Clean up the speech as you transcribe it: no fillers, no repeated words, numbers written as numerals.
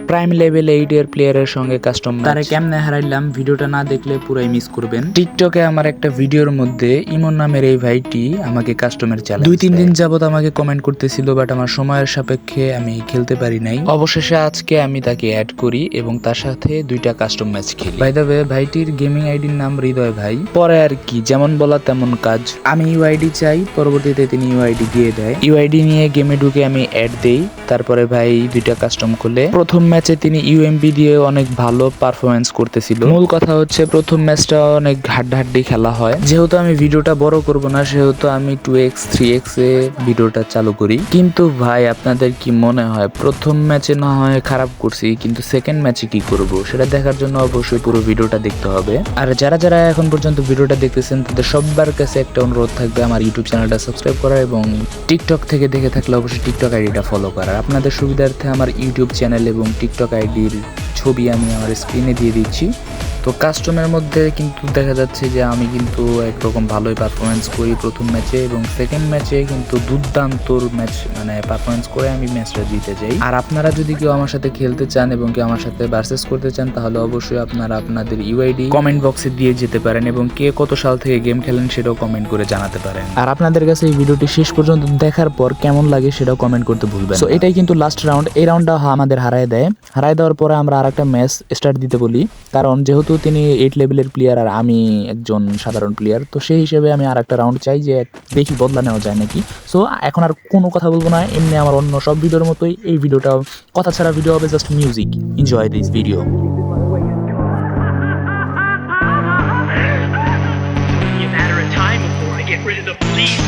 Prime level 8 এর প্লেয়ারের সঙ্গে কাস্টম তারে কেমনে হারাইলাম ভিডিওটা না দেখলে পুরাই মিস করবেন। টিকটকে আমার একটা ভিডিওর মধ্যে ইমন নামের এই ভাইটি আমাকে কাস্টমের চ্যালেঞ্জ 2-3 দিন যাবত আমাকে কমেন্ট করতেছিল, বাট আমার সময়ের সাপেক্ষে আমি খেলতে পারি নাই। অবশেষে আজকে আমি তাকে অ্যাড করি এবং তার সাথে 2টা কাস্টম ম্যাচ খেলি। বাই দ্য ওয়ে ভাইটির গেমিং আইডির নাম হৃদয় ভাই। পরে আর কি, যেমন বলা তেমন কাজ। আমি ইউআইডি চাই, পরবর্তীতে তিনি ইউআইডি দিয়ে দেয়। ইউআইডি নিয়ে গেমে ঢুকে আমি অ্যাড দেই, তারপরে ভাই 2টা কাস্টম খুলে। প্রথম ম্যাচে তিনি ইউএমপি দিয়ে অনেক ভালো পারফরমেন্স করতেছিল। মূল কথা হচ্ছে প্রথম ম্যাচটা অনেক হাড্ডাহাড্ডি খেলা হয়। যেহেতু আমি ভিডিওটা বড় করব না, সেহেতু আমি 2x 3x এ ভিডিওটা চালু করি। কিন্তু ভাই আপনাদের কি মনে হয় প্রথম ম্যাচে না হয় খারাপ করছি, কিন্তু সেকেন্ড ম্যাচে কি করব সেটা দেখার জন্য অবশ্যই পুরো ভিডিওটা দেখতে হবে। আর যারা যারা এখন পর্যন্ত ভিডিওটা দেখতেছেন তাদের সবার কাছে একটা অনুরোধ থাকবে আমার ইউটিউব চ্যানেলটা সাবস্ক্রাইব করা এবং টিকটক থেকে দেখে থাকলে অবশ্যই টিকটক আইডিটা ফলো করা। আপনাদের সুবিধার্থে আমার ইউটিউব চ্যানেল এবং টিকটক আইডির ছবি আমি আমার স্ক্রিনে দিয়ে দিচ্ছি। তো কাস্টমের মধ্যে কিন্তু দেখা যাচ্ছে যে আমি কিন্তু একরকম ভালোই পারফরমেন্স করি প্রথম ম্যাচে, এবং সেকেন্ড ম্যাচে কিন্তু দুর্দান্তর ম্যাচ মানে পারফরমেন্স করে আমি ম্যাচটা জিতে যাই। আর আপনারা যদি কেউ আমার সাথে খেলতে চান এবং কেউ আমার সাথে ভার্সেস করতে চান, তাহলে অবশ্যই আপনারা আপনাদের ইউআইডি কমেন্ট বক্সে দিয়ে যেতে পারেন এবং কে কত সাল থেকে গেম খেলেন সেটাও কমেন্ট করে জানাতে পারেন। আর আপনাদের কাছে এই ভিডিওটি শেষ পর্যন্ত দেখার পর কেমন লাগে সেটাও কমেন্ট করতে ভুলবেন না। সো এটাই কিন্তু লাস্ট রাউন্ড। এই রাউন্ডটা আমাদের হারায় দেয়। হারায় দেওয়ার পরে আমরা আরেকটা ম্যাচ স্টার্ট দিতে বলি, কারণ যেহেতু তিনি 8 লেভেলের প্লেয়ার আর আমি একজন সাধারণ প্লেয়ার, তো সেই হিসেবে আমি আর একটা রাউন্ড চাই যে দেখি বদলা নেওয়া যায় নাকি। সো এখন আর কোনো কথা বলবো না, এমনি আমার অন্য সব ভিডিওর মতোই এই ভিডিওটা কথা ছাড়া ভিডিও হবে, just music. Enjoy this video. A matter of time before I get rid of the police.